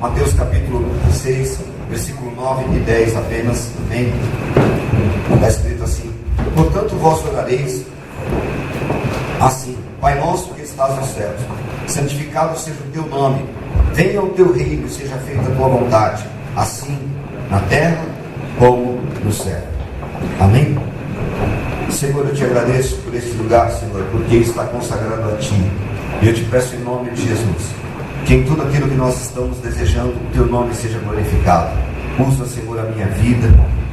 Mateus capítulo 6, versículo 9 e 10 apenas, amém? Está escrito assim: portanto vós orareis assim: Pai nosso que estás nos céus, santificado seja o teu nome, venha o teu reino e seja feita a tua vontade, assim na terra como no céu. Amém? Senhor, eu te agradeço por este lugar, Senhor, porque está consagrado a Ti. E eu te peço em nome de Jesus, que em tudo aquilo que nós estamos desejando, o Teu nome seja glorificado. Usa, Senhor, a minha vida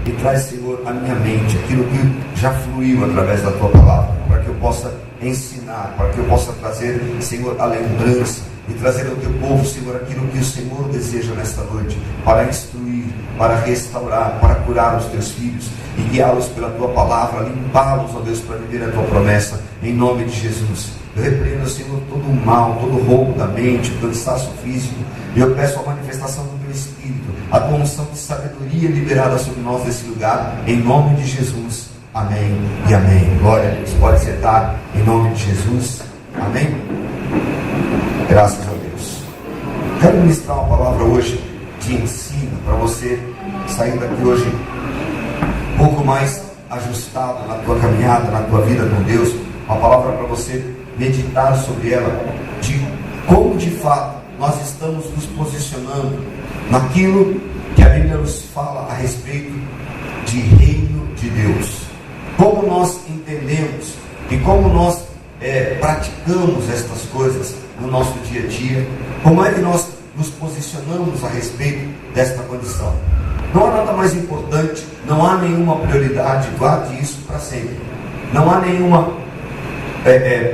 e traz, Senhor, à minha mente aquilo que já fluiu através da Tua palavra, para que eu possa ensinar, para que eu possa trazer, Senhor, a lembrança e trazer ao Teu povo, Senhor, aquilo que o Senhor deseja nesta noite, para instruir, para restaurar, para curar os Teus filhos e guiá-los pela Tua palavra, limpá-los, ó Deus, para viver a Tua promessa, em nome de Jesus. Eu repreendo, Senhor, todo o mal, todo o roubo da mente, o cansaço físico, e eu peço a manifestação do Teu Espírito, a Tua unção de sabedoria liberada sobre nós nesse lugar, em nome de Jesus. Amém e amém. Glória a Deus. Pode sentar, em nome de Jesus. Amém. Graças a Deus. Quero ministrar uma palavra hoje de ensino para você sair daqui hoje um pouco mais ajustado na tua caminhada, na tua vida com Deus. Uma palavra para você meditar sobre ela, de como de fato nós estamos nos posicionando naquilo que a Bíblia nos fala a respeito de reino de Deus. Como nós entendemos e como nós praticamos estas coisas no nosso dia a dia, como é que nós nos posicionamos a respeito desta condição. Não há nada mais importante, não há nenhuma prioridade, guarde isso para sempre. Não há nenhuma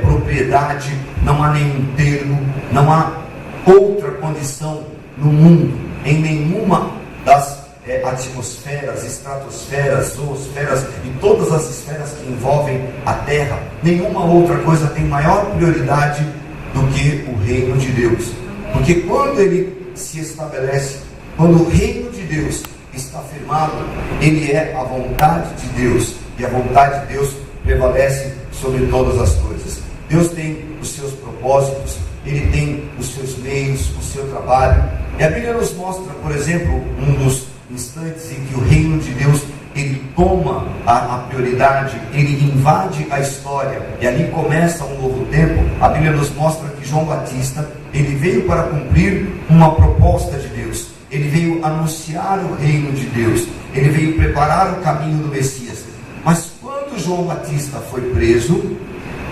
propriedade, não há nenhum termo, não há outra condição no mundo, em nenhuma das atmosferas, estratosferas, zoosferas e todas as esferas que envolvem a Terra. Nenhuma outra coisa tem maior prioridade do que o reino de Deus. Porque quando ele se estabelece, quando o reino de Deus está firmado, ele é a vontade de Deus, e a vontade de Deus prevalece sobre todas as coisas. Deus tem os seus propósitos, ele tem os seus meios, o seu trabalho. E a Bíblia nos mostra, por exemplo, um dos instantes em que o reino de Deus ele toma a prioridade, ele invade a história, e ali começa um novo tempo. A Bíblia nos mostra que João Batista, ele veio para cumprir uma proposta de Deus, ele veio anunciar o reino de Deus, ele veio preparar o caminho do Messias. Mas quando João Batista foi preso,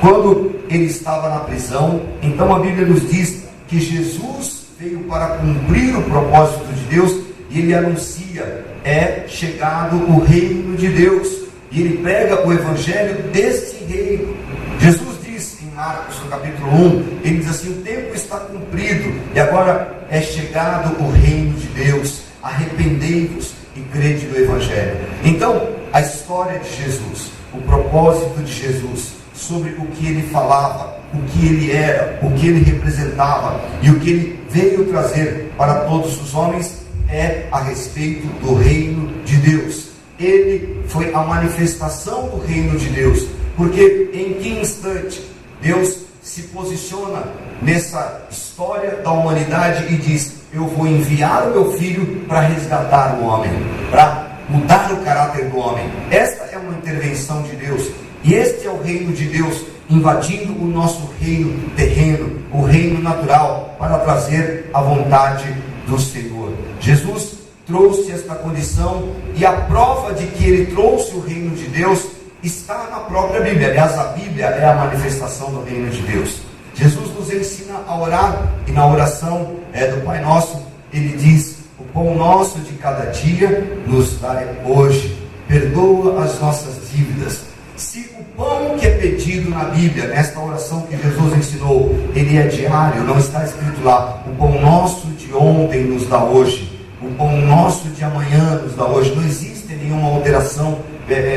quando ele estava na prisão, então a Bíblia nos diz que Jesus veio para cumprir o propósito de Deus, e ele anuncia: é chegado o reino de Deus, e ele prega o evangelho deste reino. Jesus diz em Marcos, no capítulo 1, ele diz assim: o tempo está cumprido, e agora é chegado o reino de Deus, arrependei-vos e crede no evangelho. Então, a história de Jesus, o propósito de Jesus, sobre o que ele falava, o que ele era, o que ele representava e o que ele veio trazer para todos os homens, é a respeito do reino de Deus. Ele foi a manifestação do reino de Deus, porque em que instante Deus se posiciona nessa história da humanidade e diz: eu vou enviar o meu filho para resgatar o homem, para mudar o caráter do homem. Esta é uma intervenção de Deus, e este é o reino de Deus invadindo o nosso reino terreno, o reino natural, para trazer a vontade do Senhor. Jesus trouxe esta condição, e a prova de que ele trouxe o reino de Deus está na própria Bíblia. Aliás, a Bíblia é a manifestação do reino de Deus. Jesus nos ensina a orar, e na oração do Pai Nosso, ele diz: o pão nosso de cada dia nos dai hoje, perdoa as nossas dívidas. Se o pão que é pedido na Bíblia, nesta oração que Jesus ensinou, ele é diário, não está escrito lá: o pão nosso de ontem nos dá hoje, o pão nosso de amanhã nos dá hoje. Não existe nenhuma alteração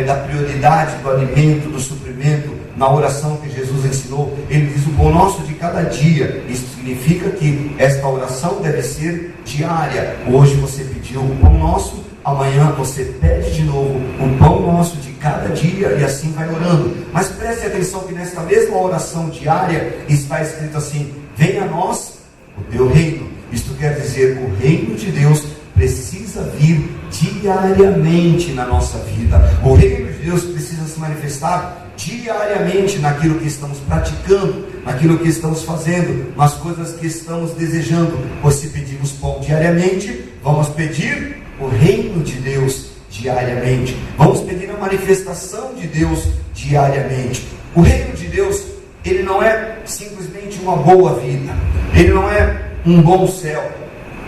da prioridade do alimento, do suprimento, na oração que Jesus ensinou. Ele diz: o pão nosso de cada dia. Isso significa que esta oração deve ser diária. Hoje você pediu o pão nosso, amanhã você pede de novo o pão nosso de cada dia, e assim vai orando. Mas preste atenção que nesta mesma oração diária está escrito assim: venha a nós o teu reino. Isto quer dizer, o reino de Deus precisa vir diariamente na nossa vida. O reino de Deus precisa se manifestar diariamente naquilo que estamos praticando, naquilo que estamos fazendo, nas coisas que estamos desejando. Pois se pedimos pão diariamente, vamos pedir o reino de Deus diariamente. Vamos pedir a manifestação de Deus diariamente. O reino de Deus, ele não é simplesmente uma boa vida, ele não é um bom céu.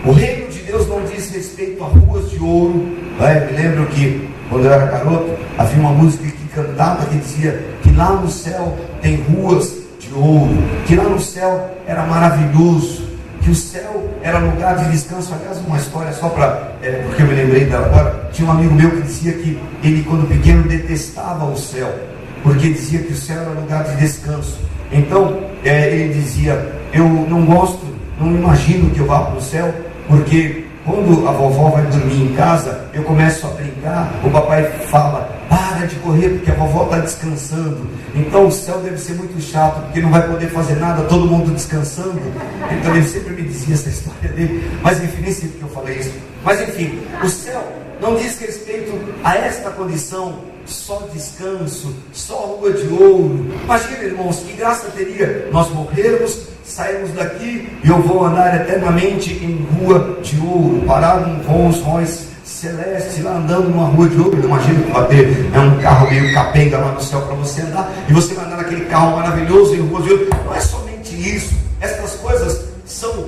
O reino de Deus não diz respeito a ruas de ouro. Eu me lembro que quando eu era garoto, havia uma música que cantava que dizia que lá no céu tem ruas de ouro, que lá no céu era maravilhoso, que o céu era lugar de descanso. Aliás, uma história só porque eu me lembrei dela agora. Tinha um amigo meu que dizia que ele, quando pequeno, detestava o céu, porque dizia que o céu era lugar de descanso. Então ele dizia: eu não gosto, não imagino que eu vá para o céu, porque quando a vovó vai dormir em casa, eu começo a brincar, o papai fala: para de correr, porque a vovó está descansando. Então o céu deve ser muito chato, porque não vai poder fazer nada, todo mundo descansando. Então ele sempre me dizia essa história dele, mas enfim, nem sei porque eu falei isso. Mas enfim, o céu não diz respeito a esta condição, só descanso, só rua de ouro. Imagina, irmãos, que graça teria nós morrermos, sairmos daqui e eu vou andar eternamente em rua de ouro, parar num Rolls Royce celeste, lá andando numa rua de ouro. Imagina que vai ter um carro meio capenga lá no céu para você andar, e você vai andar naquele carro maravilhoso em rua de ouro. Não é somente isso, estas coisas são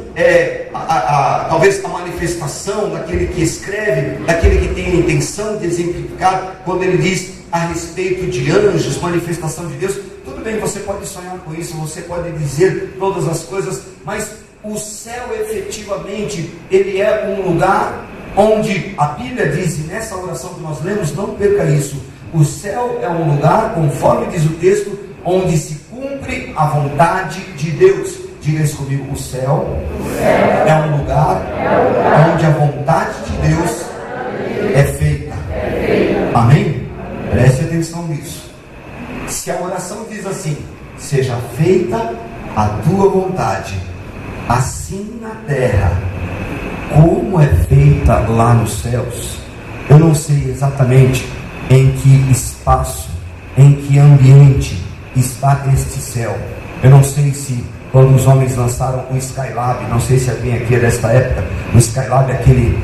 talvez a manifestação daquele que escreve, daquele que tem a intenção de exemplificar, quando ele diz a respeito de anjos, manifestação de Deus. Tudo bem, você pode sonhar com isso, você pode dizer todas as coisas, mas o céu efetivamente, ele é um lugar onde a Bíblia diz, e nessa oração que nós lemos, não perca isso: o céu é um lugar, conforme diz o texto, onde se cumpre a vontade de Deus. Diga isso comigo: o céu é um lugar onde a vontade de Deus é feita. Amém? Preste atenção nisso. Se a oração diz assim: seja feita a tua vontade, assim na terra como é feita lá nos céus. Eu não sei exatamente em que espaço, em que ambiente está este céu. Eu não sei se quando os homens lançaram o Skylab, não sei se alguém aqui é desta época, o Skylab é aquele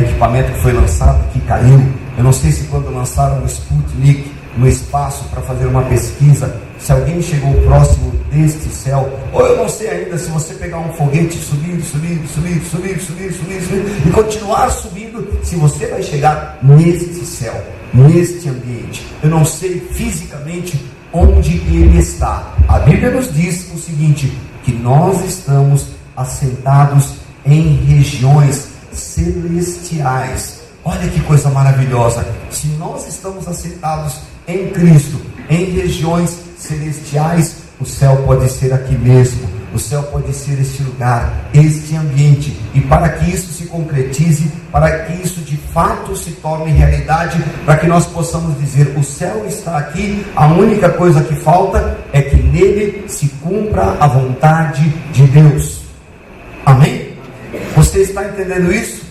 equipamento que foi lançado, que caiu. Eu não sei se quando lançaram o Sputnik no espaço para fazer uma pesquisa, se alguém chegou próximo deste céu, ou eu não sei ainda se você pegar um foguete e subir e continuar subindo, se você vai chegar neste céu, neste ambiente. Eu não sei fisicamente onde ele está. A Bíblia nos diz o seguinte, que nós estamos assentados em regiões celestiais. Olha que coisa maravilhosa. Se nós estamos assentados em Cristo, em regiões celestiais, o céu pode ser aqui mesmo. O céu pode ser este lugar, este ambiente. E para que isso se concretize, para que isso de fato se torne realidade, para que nós possamos dizer: o céu está aqui, a única coisa que falta é que nele se cumpra a vontade de Deus. Amém? Você está entendendo isso?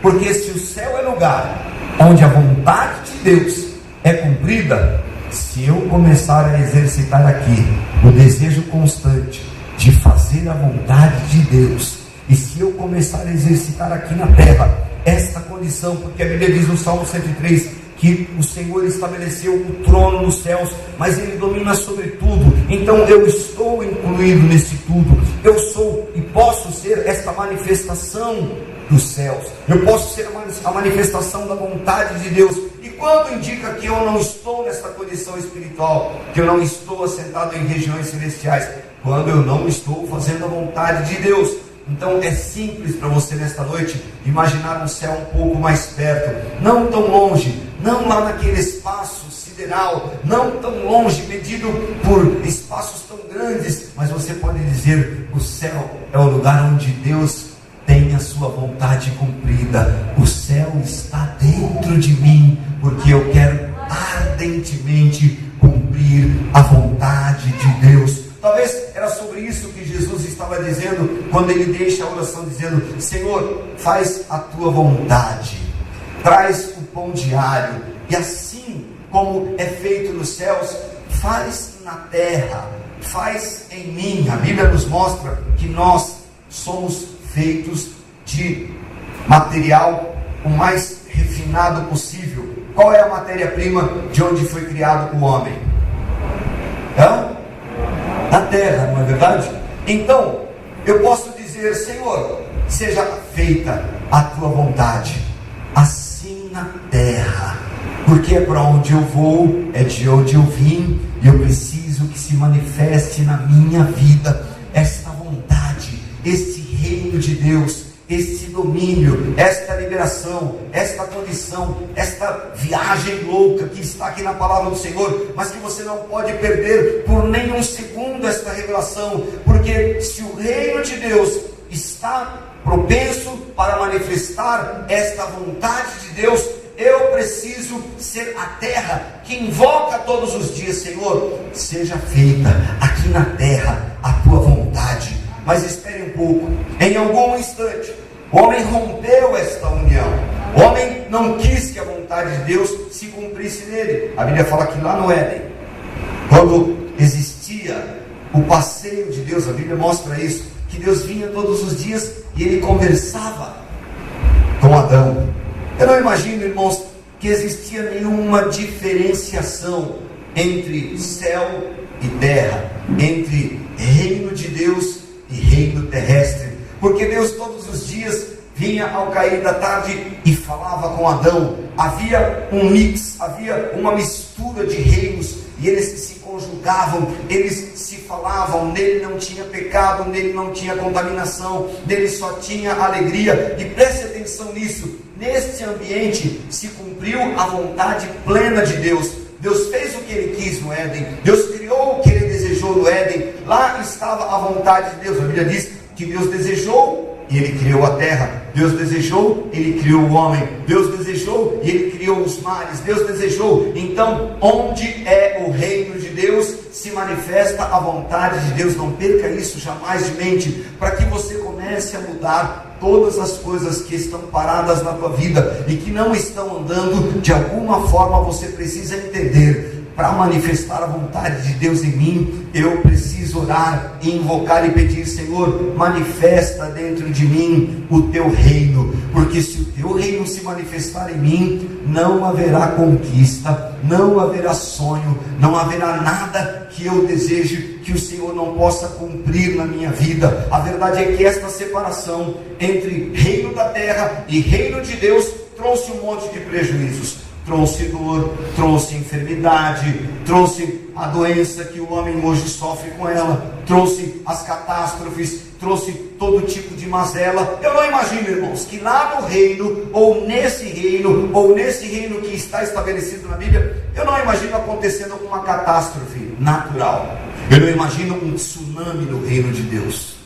Porque se o céu é lugar onde a vontade de Deus é cumprida, se eu começar a exercitar aqui o desejo constante de fazer a vontade de Deus, e se eu começar a exercitar aqui na terra esta condição, porque a Bíblia diz no Salmo 103 que o Senhor estabeleceu o trono nos céus, mas Ele domina sobre tudo. Então eu estou incluído nesse tudo. Eu sou e posso ser esta manifestação dos céus. Eu posso ser a manifestação da vontade de Deus. E quando indica que eu não estou nesta condição espiritual, que eu não estou assentado em regiões celestiais? Quando eu não estou fazendo a vontade de Deus. Então é simples para você nesta noite imaginar um céu um pouco mais perto, não tão longe, não lá naquele espaço sideral, não tão longe, medido por espaços tão grandes, mas você pode dizer: o céu é o lugar onde Deus tem a sua vontade cumprida. O céu está dentro de mim, porque eu quero ardentemente cumprir a vontade de Deus. Talvez era Era sobre isso que Jesus estava dizendo quando ele deixa a oração dizendo: Senhor, faz a tua vontade, traz o pão diário, e assim como é feito nos céus, faz na terra, faz em mim. A Bíblia nos mostra que nós somos feitos de material o mais refinado possível. Qual é a matéria-prima de onde foi criado o homem? Da terra, não é verdade? Então, eu posso dizer: Senhor, seja feita a tua vontade, assim na terra, porque é para onde eu vou, é de onde eu vim, e eu preciso que se manifeste na minha vida esta vontade, este reino de Deus, este domínio, esta liberação, esta condição, esta viagem louca que está aqui na palavra do Senhor, mas que você não pode perder por nenhum segundo esta revelação, porque se o reino de Deus está propenso para manifestar esta vontade de Deus, eu preciso ser a terra que invoca todos os dias: Senhor, seja feita aqui na terra a tua vontade. Mas espere um pouco, em algum instante, o homem rompeu esta união. O homem não quis que a vontade de Deus se cumprisse nele. A Bíblia fala que lá no Éden, quando existia o passeio de Deus, a Bíblia mostra isso, que Deus vinha todos os dias e ele conversava com Adão. Eu não imagino, irmãos, que existia nenhuma diferenciação entre céu e terra, entre reino de Deus e reino terrestre, porque Deus todos os dias vinha ao cair da tarde e falava com Adão. Havia um mix, havia uma mistura de reinos, e eles se conjugavam, eles se falavam. Nele não tinha pecado, nele não tinha contaminação, nele só tinha alegria. E preste atenção nisso: neste ambiente se cumpriu a vontade plena de Deus. Deus fez o que ele quis no Éden, Deus criou o que ele desejou no Éden. Lá estava a vontade de Deus. A Bíblia diz que Deus desejou e ele criou a terra. Deus desejou, ele criou o homem. Deus desejou e ele criou os mares. Deus desejou. Então, onde é o reino de Deus, se manifesta a vontade de Deus. Não perca isso jamais de mente, para que você comece a mudar todas as coisas que estão paradas na tua vida e que não estão andando. De alguma forma você precisa entender: para manifestar a vontade de Deus em mim, eu preciso orar, invocar e pedir: Senhor, manifesta dentro de mim o teu reino, porque se o teu reino se manifestar em mim, não haverá conquista, não haverá sonho, não haverá nada que eu deseje que o Senhor não possa cumprir na minha vida. A verdade é que esta separação entre reino da terra e reino de Deus trouxe um monte de prejuízos. Trouxe dor, trouxe enfermidade, trouxe a doença que o homem hoje sofre com ela, trouxe as catástrofes, trouxe todo tipo de mazela. Eu não imagino, irmãos, que lá no reino, ou nesse reino que está estabelecido na Bíblia, eu não imagino acontecendo uma catástrofe natural. Eu não imagino um tsunami no reino de Deus.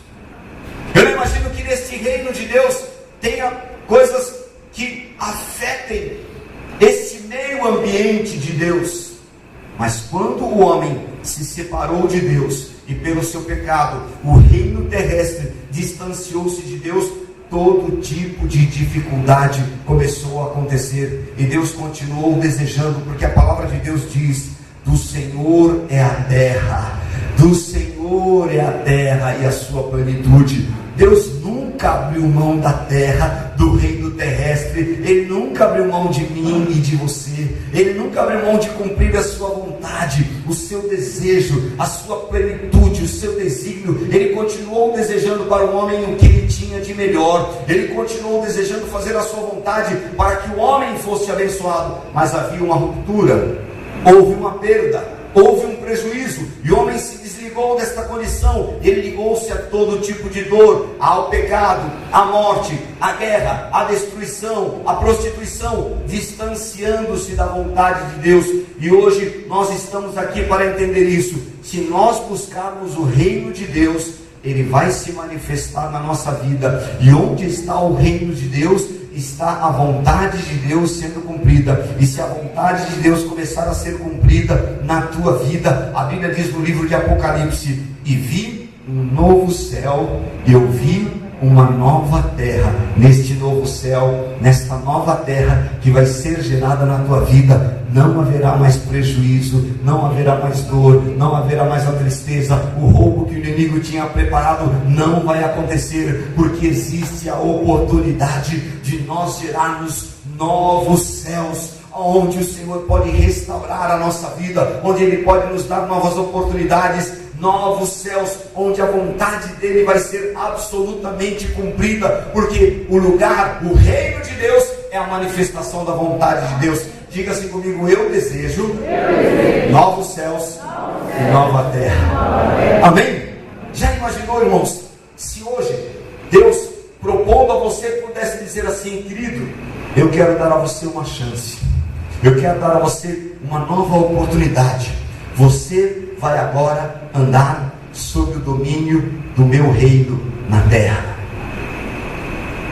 Eu não imagino que nesse reino de Deus tenha coisas que afetem esse meio ambiente de Deus. Mas quando o homem se separou de Deus e pelo seu pecado o reino terrestre distanciou-se de Deus, todo tipo de dificuldade começou a acontecer, e Deus continuou desejando, porque a palavra de Deus diz: do Senhor é a terra, do Senhor é a terra e a sua plenitude. Deus nunca abriu mão da terra, do reino terrestre. Ele nunca abriu mão de mim e de você. Ele nunca abriu mão de cumprir a sua vontade, o seu desejo, a sua plenitude, o seu desígnio. Ele continuou desejando para o homem o que ele tinha de melhor. Ele continuou desejando fazer a sua vontade para que o homem fosse abençoado. Mas havia uma ruptura, houve uma perda, houve um prejuízo, e o homem se desligou desta condição. Ele ligou-se a todo tipo de dor, ao pecado, à morte, à guerra, à destruição, à prostituição, distanciando-se da vontade de Deus. E hoje nós estamos aqui para entender isso. Se nós buscarmos o reino de Deus, ele vai se manifestar na nossa vida. E onde está o reino de Deus, está a vontade de Deus sendo cumprida. E se a vontade de Deus começar a ser cumprida na tua vida, a Bíblia diz no livro de Apocalipse: e vi novo céu e eu vi uma nova terra. Neste novo céu, nesta nova terra que vai ser gerada na tua vida, não haverá mais prejuízo, não haverá mais dor, não haverá mais a tristeza. O roubo que o inimigo tinha preparado não vai acontecer, porque existe a oportunidade de nós gerarmos novos céus, onde o Senhor pode restaurar a nossa vida, onde Ele pode nos dar novas oportunidades, novos céus, onde a vontade dEle vai ser absolutamente cumprida, porque o lugar, o reino de Deus é a manifestação da vontade de Deus. Diga assim comigo: eu desejo novos céus e nova terra. Amém? Já imaginou, irmãos, se hoje Deus, propondo a você, pudesse dizer assim: querido, eu quero dar a você uma chance, eu quero dar a você uma nova oportunidade. Você vai agora andar sob o domínio do meu reino na terra.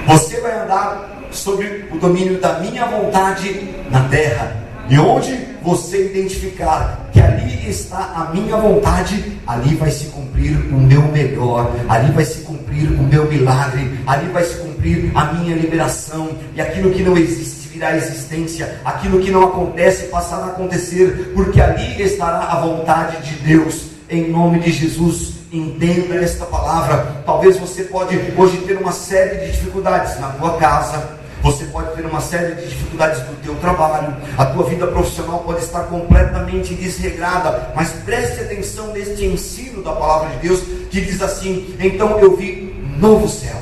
Você vai andar sob o domínio da minha vontade na terra. E onde você identificar que ali está a minha vontade, ali vai se cumprir o meu melhor, ali vai se cumprir o meu milagre, ali vai se cumprir a minha liberação, e aquilo que não existe virá à existência, aquilo que não acontece passará a acontecer, porque ali estará a vontade de Deus. Em nome de Jesus, entenda esta palavra. Talvez você pode hoje ter uma série de dificuldades na tua casa, você pode ter uma série de dificuldades no teu trabalho, a tua vida profissional pode estar completamente desregrada, mas preste atenção neste ensino da palavra de Deus, que diz assim: então eu vi novo céu,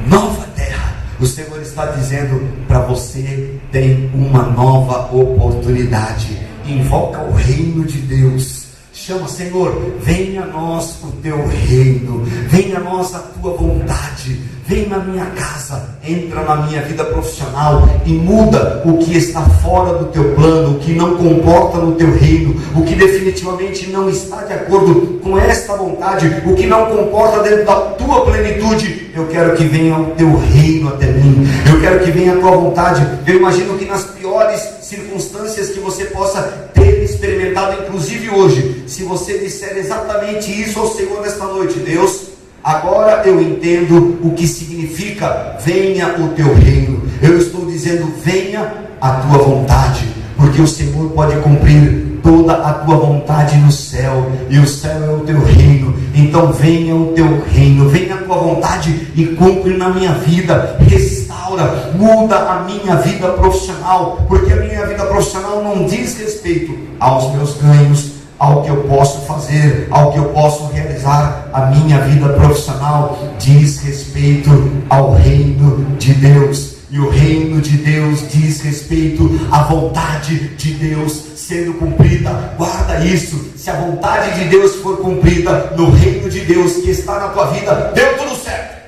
nova terra. O Senhor está dizendo para você: tem uma nova oportunidade. Invoca o reino de Deus. Chama: Senhor, venha a nós o teu reino, venha a nós a tua vontade, vem na minha casa, entra na minha vida profissional e muda o que está fora do teu plano, o que não comporta no teu reino, o que definitivamente não está de acordo com esta vontade, o que não comporta dentro da tua plenitude. Eu quero que venha o teu reino até mim, eu quero que venha a tua vontade. Eu imagino que nas piores circunstâncias que você possa ter experimentado, inclusive hoje, se você disser exatamente isso ao Senhor nesta noite: Deus, agora eu entendo o que significa venha o teu reino. Eu estou dizendo: venha a tua vontade, porque o Senhor pode cumprir toda a tua vontade no céu, e o céu é o teu reino. Então venha o teu reino, venha a tua vontade e cumpre na minha vida, restaura, muda a minha vida profissional, porque a minha vida profissional não diz respeito aos meus ganhos, ao que eu posso fazer, ao que eu posso realizar. A minha vida profissional diz respeito ao reino de Deus, e o reino de Deus diz respeito à vontade de Deus sendo cumprida. Guarda isso: se a vontade de Deus for cumprida no reino de Deus que está na tua vida, deu tudo certo.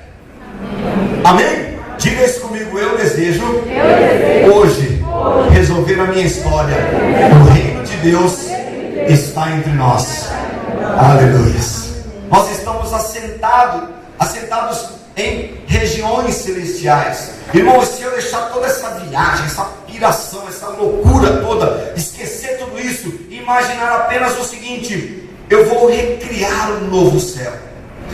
Amém? Diga isso comigo: eu desejo hoje resolver a minha história. O reino de Deus está entre nós. Aleluia. Nós estamos assentados em regiões celestiais. Irmãos, se eu deixar toda essa viagem, essa piração, essa loucura toda, esquecer tudo isso, imaginar apenas o seguinte: eu vou recriar um novo céu.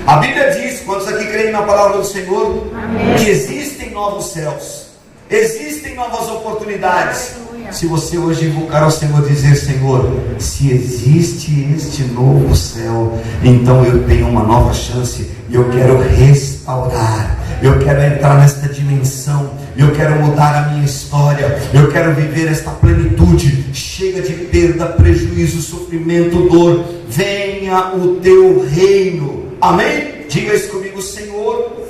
A Bíblia diz, quantos aqui creem na palavra do Senhor, amém, que existem novos céus, existem novas oportunidades. Se você hoje invocar ao Senhor, dizer: Senhor, se existe este novo céu, então eu tenho uma nova chance, e eu quero restaurar, eu quero entrar nesta dimensão, eu quero mudar a minha história, eu quero viver esta plenitude. Chega de perda, prejuízo, sofrimento, dor. Venha o teu reino. Amém? Diga isso comigo: Senhor,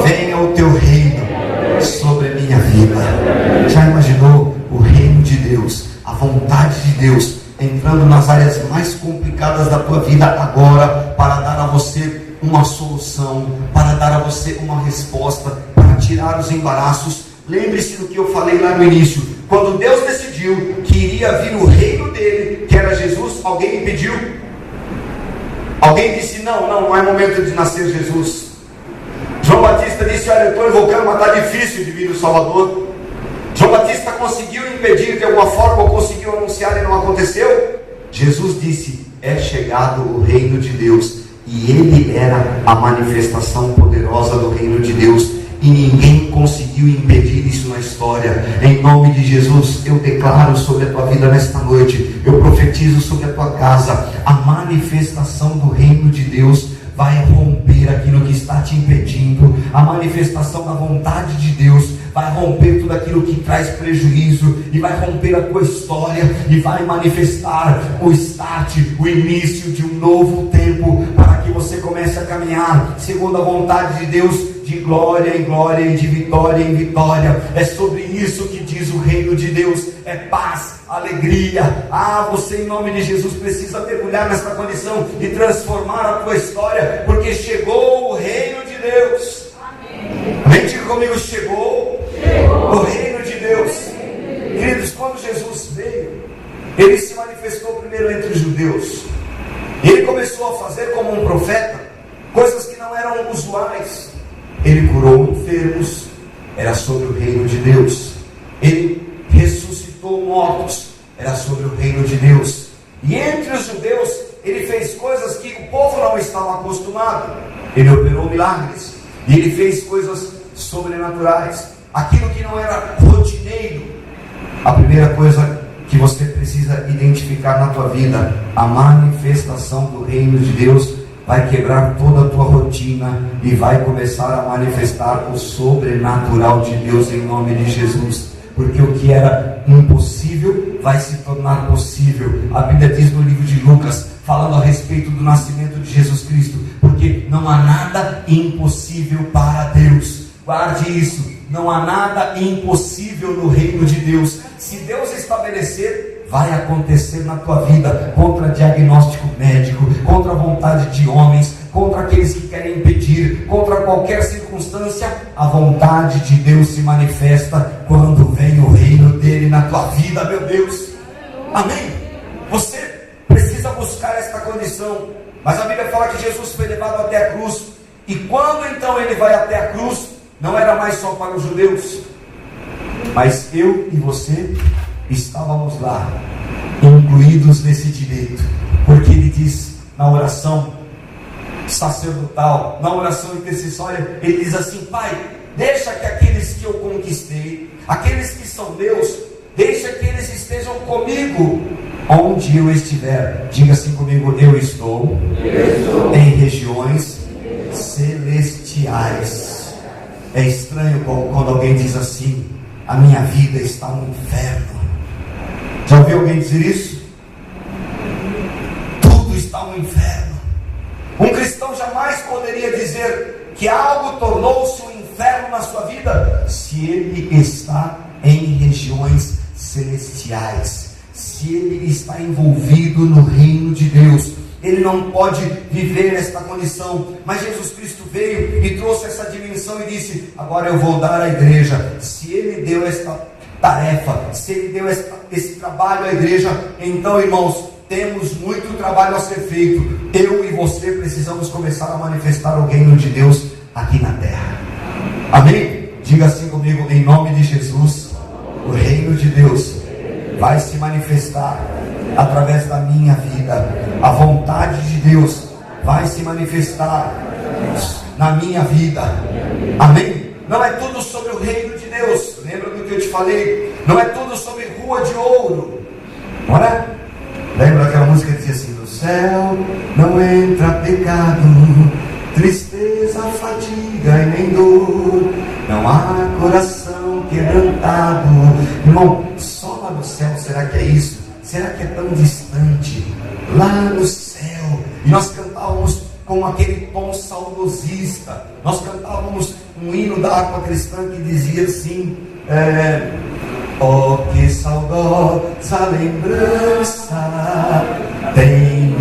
venha o teu reino sobre a minha vida. Já imaginou o reino de Deus, a vontade de Deus entrando nas áreas mais complicadas da tua vida agora, para dar a você uma solução, para dar a você uma resposta, para tirar os embaraços? Lembre-se do que eu falei lá no início. Quando Deus decidiu que iria vir o reino dele, que era Jesus, alguém impediu? Alguém disse: não é momento de nascer Jesus. João Batista disse: olha, eu estou invocando, mas está difícil de vir o Salvador. João Batista conseguiu impedir de alguma forma, ou conseguiu anunciar e não aconteceu? Jesus disse: é chegado o reino de Deus, e ele era a manifestação poderosa do reino de Deus, e ninguém conseguiu impedir isso na história. Em nome de Jesus, eu declaro sobre a tua vida nesta noite, eu profetizo sobre a tua casa, a manifestação do reino de Deus vai romper aquilo que está te impedindo. A manifestação da vontade de Deus vai romper tudo aquilo que traz prejuízo, e vai romper a tua história, e vai manifestar o start, o início de um novo tempo, para que você comece a caminhar segundo a vontade de Deus, de glória em glória e de vitória em vitória. É sobre isso que diz o reino de Deus: é paz, alegria. Você, em nome de Jesus, precisa mergulhar nessa condição e transformar a tua história, porque chegou o reino de Deus. Amém? Diga comigo: chegou o reino de Deus. Queridos, quando Jesus veio, ele se manifestou primeiro entre os judeus. Ele começou a fazer como um profeta coisas que não eram usuais. Ele curou enfermos, era sobre o reino de Deus. Ele ressuscitou mortos, era sobre o reino de Deus. E entre os judeus, ele fez coisas que o povo não estava acostumado. Ele operou milagres, e ele fez coisas sobrenaturais, aquilo que não era rotineiro. A primeira coisa que você precisa identificar na tua vida: a manifestação do reino de Deus vai quebrar toda a tua rotina e vai começar a manifestar o sobrenatural de Deus, em nome de Jesus. Porque o que era impossível vai se tornar possível. A Bíblia diz no livro de Lucas, falando a respeito do nascimento de Jesus Cristo: porque não há nada impossível para Deus. Guarde isso: não há nada impossível no reino de Deus. Se Deus estabelecer, vai acontecer na tua vida, contra diagnóstico médico, contra a vontade de homens, contra aqueles que querem impedir, contra qualquer circunstância. A vontade de Deus se manifesta quando vem o reino dele na tua vida, meu Deus. Amém? Você precisa buscar esta condição. Mas a Bíblia fala que Jesus foi levado até a cruz, e quando então ele vai até a cruz, não era mais só para os judeus, mas eu e você estávamos lá, incluídos nesse direito, porque ele diz na oração sacerdotal, na oração intercessória, ele diz assim: Pai, deixa que aqueles que eu conquistei, aqueles que são meus, deixa que eles estejam comigo onde eu estiver. Diga assim comigo: eu estou em regiões celestiais. É estranho quando alguém diz assim: a minha vida está no inferno. Já ouviu alguém dizer isso? Tudo está no inferno. Um cristão jamais poderia dizer que algo tornou-se um inferno na sua vida se ele está em regiões celestiais, se ele está envolvido no reino de Deus. Ele não pode viver esta condição, mas Jesus Cristo veio e trouxe essa dimensão e disse: agora eu vou dar à igreja. Se ele deu esta tarefa, se ele deu esse trabalho à igreja, então, irmãos, temos muito trabalho a ser feito. Eu e você precisamos começar a manifestar o reino de Deus aqui na terra. Amém? Diga assim comigo: em nome de Jesus, o reino de Deus vai se manifestar através da minha vida. A vontade de Deus vai se manifestar na minha vida. Amém? Não é tudo sobre o reino de Deus. Lembra do que eu te falei? Não é tudo sobre rua de ouro. Não é? Lembra aquela música que dizia assim: no céu não entra pecado, tristeza, fadiga e nem dor, não há coração quebrantado. Irmão, só lá no céu, será que é isso? Será que é tão distante? Lá no céu. E nós cantávamos com aquele tom saudosista. Nós cantávamos um hino da Harpa Cristã que dizia assim: oh, que saudosa lembrança tenho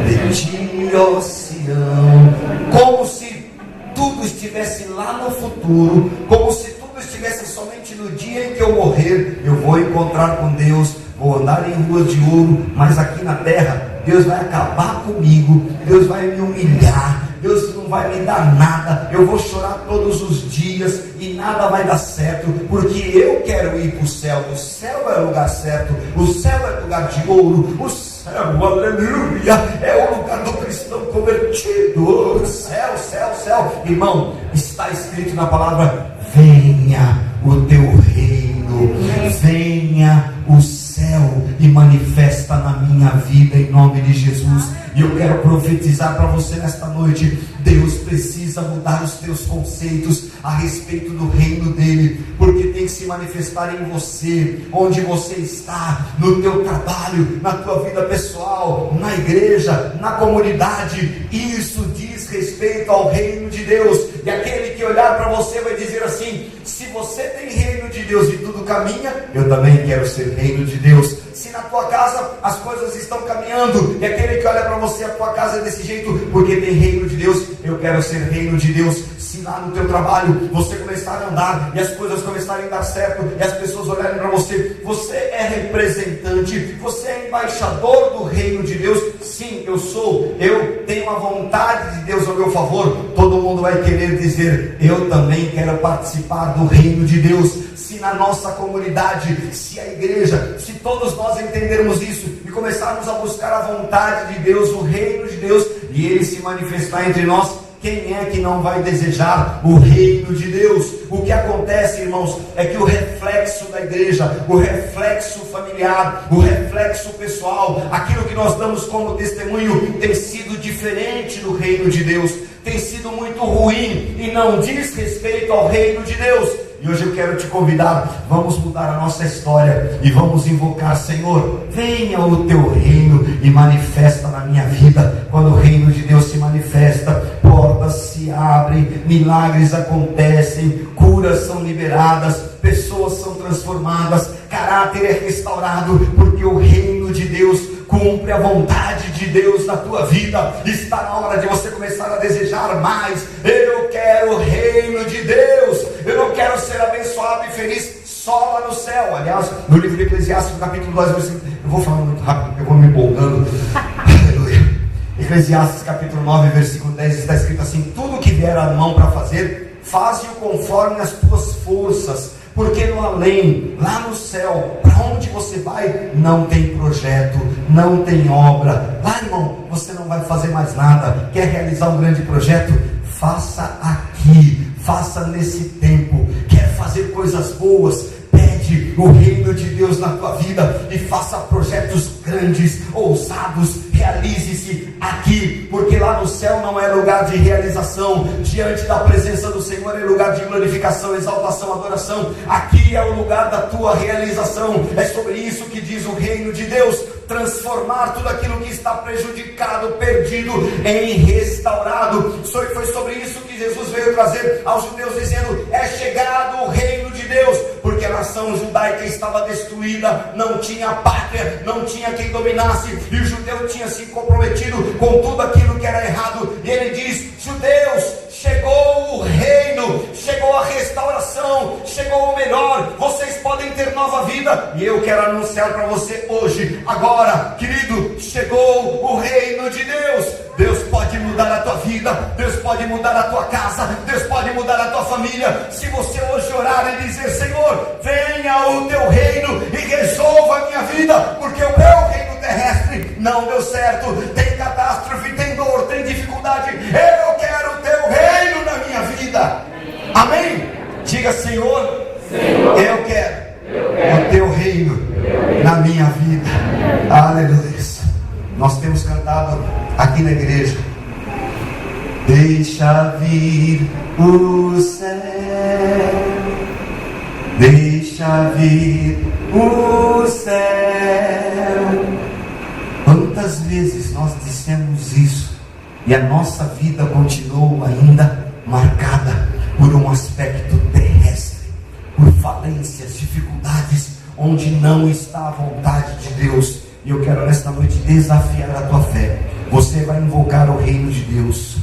de ti, ó Sião. Como se tudo estivesse lá no futuro, como se tudo estivesse somente no dia em que eu morrer. Eu vou encontrar com Deus, vou andar em ruas de ouro, mas aqui na terra Deus vai acabar comigo, Deus vai me humilhar, Deus não vai me dar nada, eu vou chorar todos os dias e nada vai dar certo, porque eu quero ir para o céu. O céu é o lugar certo, o céu é o lugar de ouro, o céu, aleluia, é o lugar do cristão como convertido. Céu, céu, céu. Irmão, está escrito na palavra: venha o teu reino, venha o céu e manifesta na minha vida, em nome de Jesus. E eu quero profetizar para você nesta noite: Deus precisa mudar os teus conceitos a respeito do reino dele, porque tem que se manifestar em você, onde você está, no teu trabalho, na tua vida pessoal, na igreja, na comunidade. Isso diz respeito ao reino de Deus. E aquele que olhar para você vai dizer assim: se você tem reino de Deus e tudo caminha, eu também quero ser reino de Deus. Se na tua casa as coisas estão caminhando, e aquele que olha para você, a tua casa é desse jeito, porque tem reino de Deus, eu quero ser reino de Deus. Se lá no teu trabalho você começar a andar e as coisas começarem a dar certo, e as pessoas olharem para você, você é representante, você é embaixador do reino de Deus. Sim, eu sou, eu tenho a vontade de Deus ao meu favor. Todo mundo vai querer dizer: eu também quero participar do reino de Deus. Se na nossa comunidade, se a igreja, se todos nós entendermos isso e começarmos a buscar a vontade de Deus, o reino de Deus, e ele se manifestar entre nós, quem é que não vai desejar o reino de Deus? O que acontece, irmãos, é que o reflexo da igreja, o reflexo familiar, o reflexo pessoal, aquilo que nós damos como testemunho, tem sido diferente do reino de Deus, tem sido muito ruim e não diz respeito ao reino de Deus. E hoje eu quero te convidar: vamos mudar a nossa história e vamos invocar: Senhor, venha o teu reino e manifesta na minha vida. Quando o reino de Deus se manifesta, portas se abrem, milagres acontecem, curas são liberadas, pessoas são transformadas, caráter é restaurado, porque o reino de Deus cumpre a vontade de Deus na tua vida. Está na hora de você começar a desejar mais. Eu quero o reino de Deus. Eu não quero ser abençoado e feliz só lá no céu. Aliás, no livro de Eclesiastes, no capítulo 2, versículo... eu vou falar muito rápido, eu vou me empolgando. Aleluia. Eclesiastes capítulo 9, versículo 10, está escrito assim: tudo que vier à mão para fazer, faze-o conforme as tuas forças, porque no além, lá no céu, para onde você vai, não tem projeto, não tem obra. Lá, irmão, você não vai fazer mais nada. Quer realizar um grande projeto? Faça aqui, faça nesse tempo. Quer fazer coisas boas? Pede o reino de Deus na tua vida e faça projetos grandes, ousados. Realize-se aqui, porque lá no céu não é lugar de realização. Diante da presença do Senhor é lugar de glorificação, exaltação, adoração. Aqui é o lugar da tua realização. É sobre isso que diz o reino de Deus: transformar tudo aquilo que está prejudicado, perdido, em restaurado. Foi sobre isso que Jesus veio trazer aos judeus, dizendo: é chegado o reino de Deus, porque a nação judaica estava destruída, não tinha pátria, não tinha quem dominasse, e o judeu tinha se comprometido com tudo aquilo que era errado. E ele diz: judeus, chegou o reino, chegou a restauração, chegou o melhor, vocês podem ter nova vida. E eu quero anunciar para você hoje, agora, querido, chegou o reino de Deus. Deus pode mudar a tua vida, Deus pode mudar a tua casa, Deus pode mudar a tua família. Se você hoje orar e dizer: Senhor, venha o teu reino e resolva a minha vida, porque o meu reino terrestre não deu certo, tem catástrofe, tem dor, tem dificuldade. Eu quero o teu reino na minha vida. Amém? Diga: Senhor, eu quero o teu reino na minha vida. Aleluia. Nós temos cantado aqui na igreja: deixa vir o céu, deixa vir o céu. Quantas vezes nós dissemos isso e a nossa vida continuou ainda marcada por um aspecto terrestre, por falências, dificuldades, onde não está a vontade de Deus. E eu quero nesta noite desafiar a tua fé. Você vai invocar o reino de Deus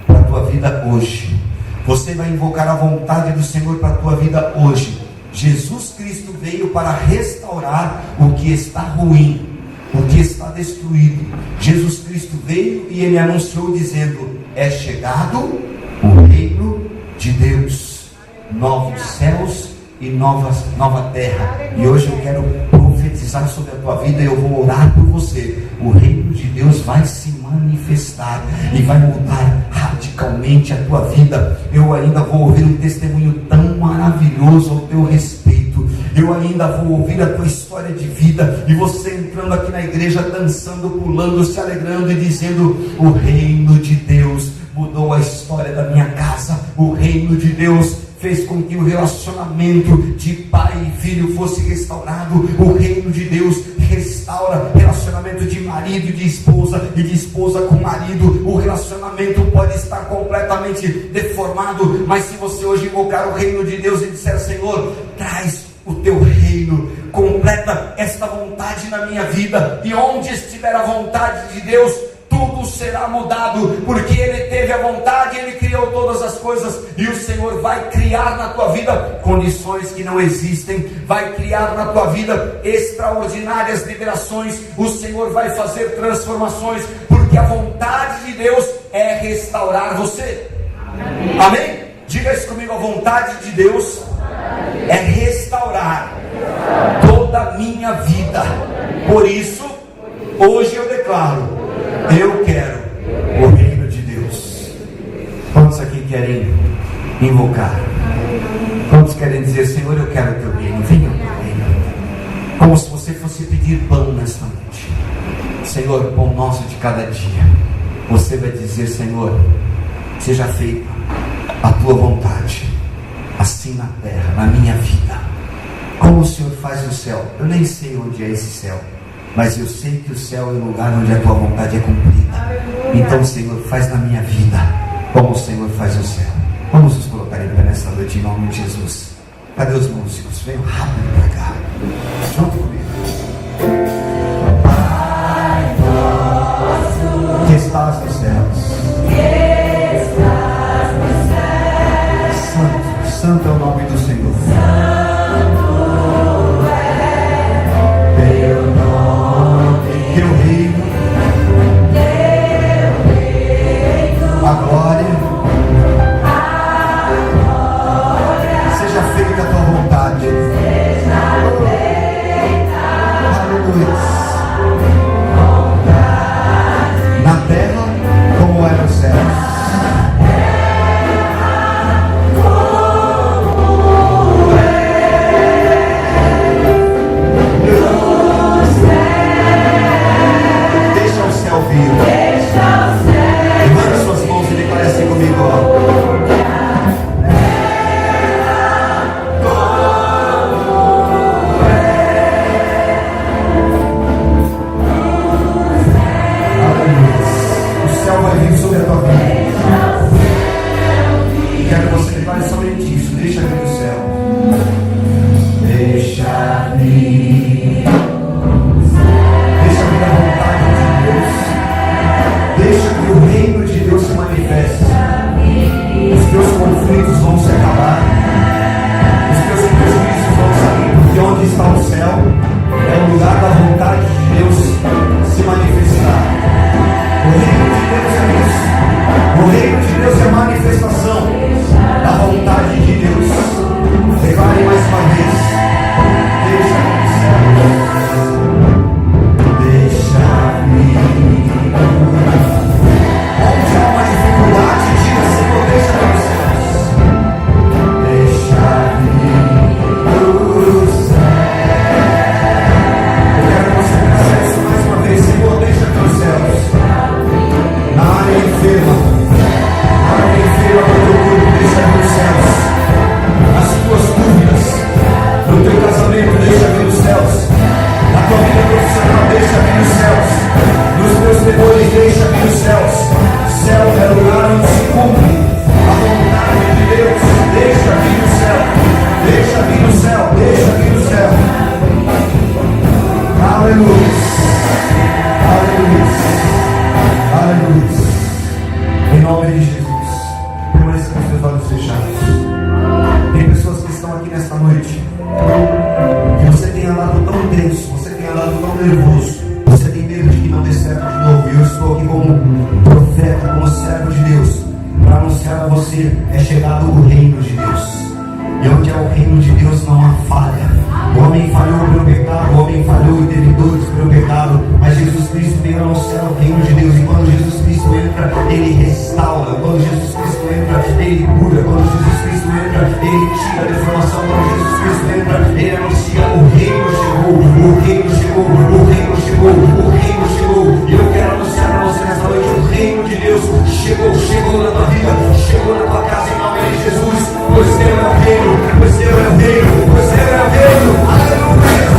para a tua vida hoje. Você vai invocar a vontade do Senhor para a tua vida hoje. Jesus Cristo veio para restaurar o que está ruim, o que está destruído. Jesus Cristo veio e ele anunciou dizendo: é chegado o reino de Deus, novos céus e nova terra. E hoje eu quero profetizar sobre a tua vida, eu vou orar por você. O reino de Deus vai se manifestar manifestar e vai mudar radicalmente a tua vida. Eu ainda vou ouvir um testemunho tão maravilhoso ao teu respeito. Eu ainda vou ouvir a tua história de vida, e você entrando aqui na igreja, dançando, pulando, se alegrando e dizendo: o reino de Deus mudou a história da minha casa. O reino de Deus fez com que o relacionamento de pai e filho fosse restaurado. O reino de Deus restaura relacionamento de marido e de esposa com marido. O relacionamento pode estar completamente deformado, mas se você hoje invocar o reino de Deus e disser: Senhor, traz o teu reino, completa esta vontade na minha vida, e onde estiver a vontade de Deus, tudo será mudado, porque Ele teve a vontade, Ele criou todas as coisas, e o Senhor vai criar na tua vida condições que não existem, vai criar na tua vida extraordinárias liberações. O Senhor vai fazer transformações, porque a vontade de Deus é restaurar você. Amém? Diga isso comigo: a vontade de Deus é restaurar toda a minha vida. Por isso, hoje eu declaro: eu quero o reino de Deus. Quantos aqui querem invocar? Quantos querem dizer: Senhor, eu quero o teu reino, venha o teu reino? Como se você fosse pedir pão nesta noite. Senhor, pão nosso de cada dia. Você vai dizer: Senhor, seja feita a tua vontade, assim na terra, na minha vida, como o Senhor faz no céu. Eu nem sei onde é esse céu, mas eu sei que o céu é o lugar onde a tua vontade é cumprida. Então, Senhor, faz na minha vida como o Senhor faz no céu. Vamos nos colocar em pé nessa noite, em nome de Jesus. Cadê os músicos? Venham rápido para cá, junto comigo. Pai nosso, que estás nos céus, santo é o nome do Senhor. Santo é teu nome. Teu reino, a glória, seja feita a tua vontade. Aleluia. Na terra como é nos céus. Levanta suas mãos e declare assim comigo: o céu vai vir sobre a tua vida. Quero que você declare somente isso. Deixa vir o céu. Deixa vir. Deixa vir a vontade de Deus. Deixa que o reino de Deus se manifeste. Os teus conflitos vão se acabar. Os teus prejuízos vão sair. Porque onde está o céu é o lugar da vontade de Deus se manifestar. O reino de Deus é isso. O reino de Deus é a manifestação da vontade de Deus. Declare mais uma vez: deixa vir o céu. Deixa vir. Onde há uma dificuldade, diga: Senhor, deixa vir os céus. Deixa vir os céus. Eu quero que você peça isso mais uma vez: Senhor, deixa vir os céus. Na área enferma, do teu corpo, deixa vir os céus. As tuas dúvidas, no teu casamento, deixa vir os céus. Na tua vida profissional, deixa vir os céus. Nos teus temores, deixa vir os céus. O céu é o lugar onde se cumpre a vontade de Deus. Deixa vir o céu. Deixa vir o céu. Deixa vir o céu. Aleluia. Aleluia. Aleluia. Em nome de Jesus, permaneça com os seus olhos fechados. Tem pessoas que estão aqui nesta noite que você tem andado tão tenso, você tem andado tão nervoso, você tem medo de que não dê certo de novo. E eu estou aqui como profeta, como servo de Deus, para anunciar a você: é chegado o reino de Deus. E onde é o reino de Deus não há falha. O homem falhou pelo pecado, o homem falhou e teve dores pelo pecado, mas Jesus Cristo veio anunciar o reino de Deus. E quando Jesus Cristo entra, Ele restaura. Quando Jesus Cristo entra, Ele cura. Quando Jesus Cristo entra, Ele tira a deformação. Quando Jesus Cristo entra, Ele anuncia: o reino chegou, o reino chegou, o reino chegou, o reino chegou. E eu quero anunciar para você nessa noite: o reino de Deus chegou, chegou na tua vida, chegou na tua casa, em nome de Jesus. Pois teu é o reino, pois teu é o reino, pois teu é o reino. Aleluia!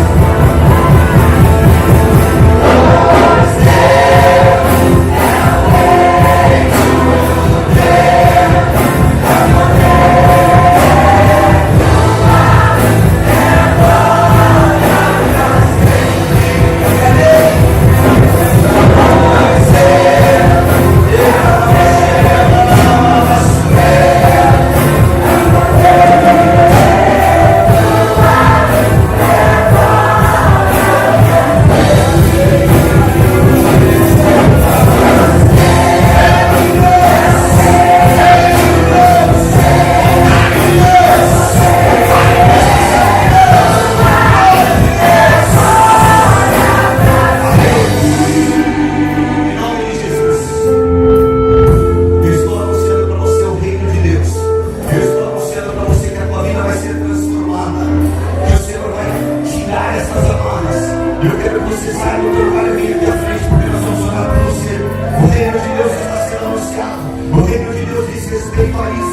O reino de Deus está sendo anunciado. O reino de Deus diz respeito a isso.